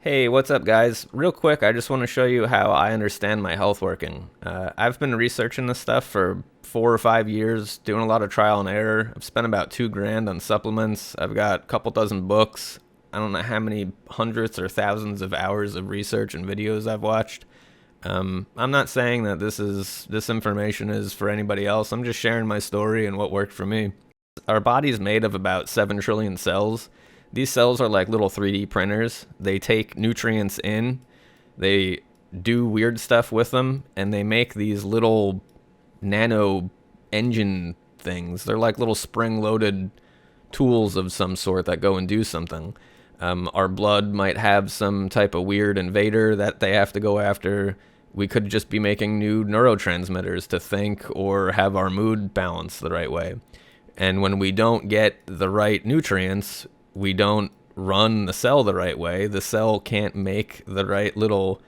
Hey, what's up, guys? Real quick, I just want to show you how I understand my health working. I've been researching this stuff for 4 or 5 years, doing a lot of trial and error. I've spent about 2 grand on supplements. I've got a couple dozen books. I don't know how many hundreds or thousands of hours of research and videos I've watched. I'm not saying that this information is for anybody else. I'm just sharing my story and what worked for me. Our body's made of about 7 trillion cells. These cells are like little 3D printers. They take nutrients in, they do weird stuff with them, and they make these little nano engine things. They're like little spring loaded tools of some sort that go and do something. Our blood might have some type of weird invader that they have to go after. We could just be making new neurotransmitters to think or have our mood balanced the right way. And when we don't get the right nutrients, we don't run the cell the right way. The cell can't make the right little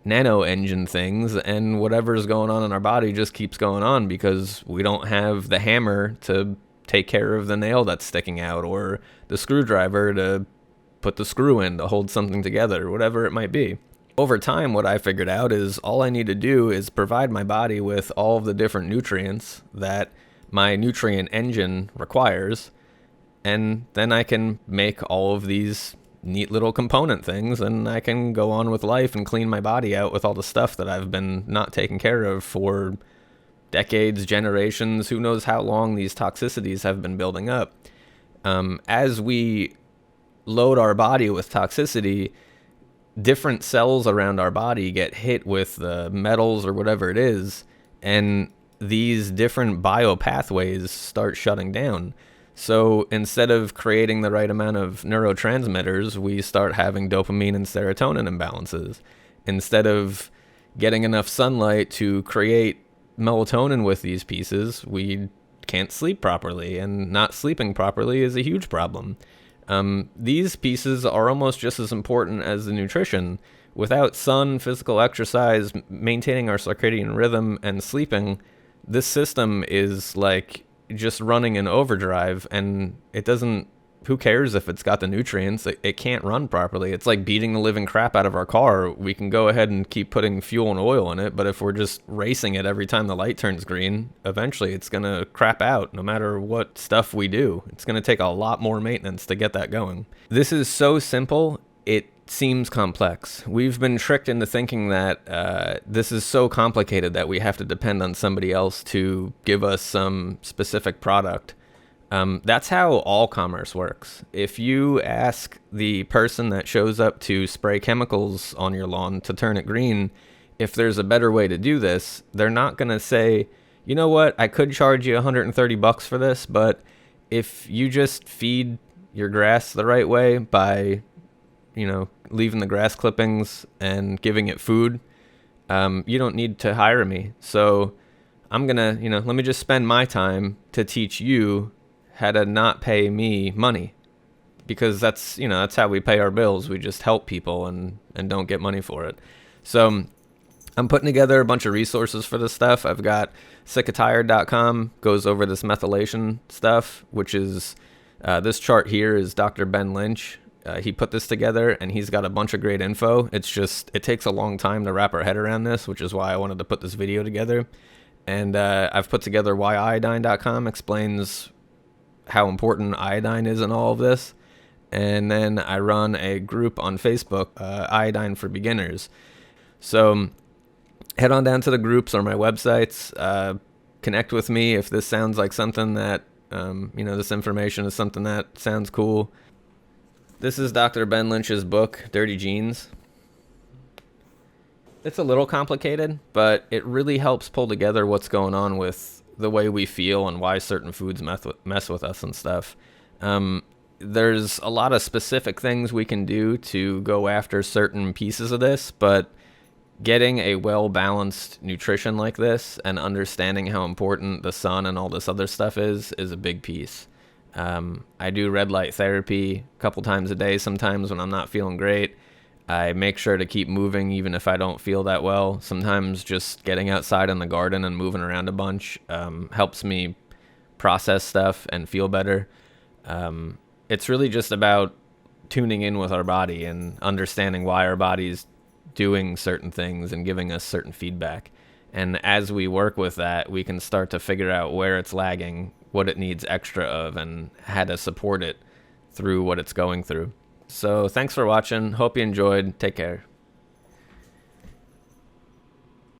nano engine things, and whatever's going on in our body just keeps going on because we don't have the hammer to take care of the nail that's sticking out, or the screwdriver to put the screw in to hold something together, whatever it might be. Over time, what I figured out is all I need to do is provide my body with all of the different nutrients that my nutrient engine requires, and then I can make all of these neat little component things, and I can go on with life and clean my body out with all the stuff that I've been not taking care of for decades, generations, who knows how long these toxicities have been building up. As we load our body with toxicity, different cells around our body get hit with the metals or whatever it is, and these different biopathways start shutting down. So instead of creating the right amount of neurotransmitters, we start having dopamine and serotonin imbalances. Instead of getting enough sunlight to create melatonin with these pieces, we can't sleep properly, and not sleeping properly is a huge problem. These pieces are almost just as important as the nutrition. Without sun, physical exercise, maintaining our circadian rhythm, and sleeping, this system is like just running in overdrive, and it doesn't, who cares if it's got the nutrients? It can't run properly. It's like beating the living crap out of our car. We can go ahead and keep putting fuel and oil in it, but if we're just racing it every time the light turns green, eventually it's going to crap out no matter what stuff we do. It's going to take a lot more maintenance to get that going. This is so simple, it seems complex. We've been tricked into thinking that this is so complicated that we have to depend on somebody else to give us some specific product. That's how all commerce works. If you ask the person that shows up to spray chemicals on your lawn to turn it green, if there's a better way to do this, they're not going to say, you know what, I could charge you $130 for this, but if you just feed your grass the right way by leaving the grass clippings and giving it food, you don't need to hire me. So I'm gonna, let me just spend my time to teach you how to not pay me money, because that's how we pay our bills. We just help people and don't get money for it. So I'm putting together a bunch of resources for this stuff. I've got sickatired.com, goes over this methylation stuff, which is this chart here is Dr. Ben Lynch. He put this together, and he's got a bunch of great info. It's just, it takes a long time to wrap our head around this, which is why I wanted to put this video together. And I've put together whyiodine.com, explains how important iodine is in all of this. And then I run a group on Facebook, Iodine for Beginners. So head on down to the groups or my websites. Connect with me if this sounds like something that, this information is something that sounds cool. This is Dr. Ben Lynch's book, Dirty Genes. It's a little complicated, but it really helps pull together what's going on with the way we feel and why certain foods mess with us and stuff. There's a lot of specific things we can do to go after certain pieces of this, but getting a well-balanced nutrition like this and understanding how important the sun and all this other stuff is a big piece. I do red light therapy a couple times a day sometimes when I'm not feeling great. I make sure to keep moving even if I don't feel that well. Sometimes just getting outside in the garden and moving around a bunch helps me process stuff and feel better. It's really just about tuning in with our body and understanding why our body's doing certain things and giving us certain feedback. And as we work with that, we can start to figure out where it's lagging, what it needs extra of, and how to support it through what it's going through. So thanks for watching. Hope you enjoyed. Take care.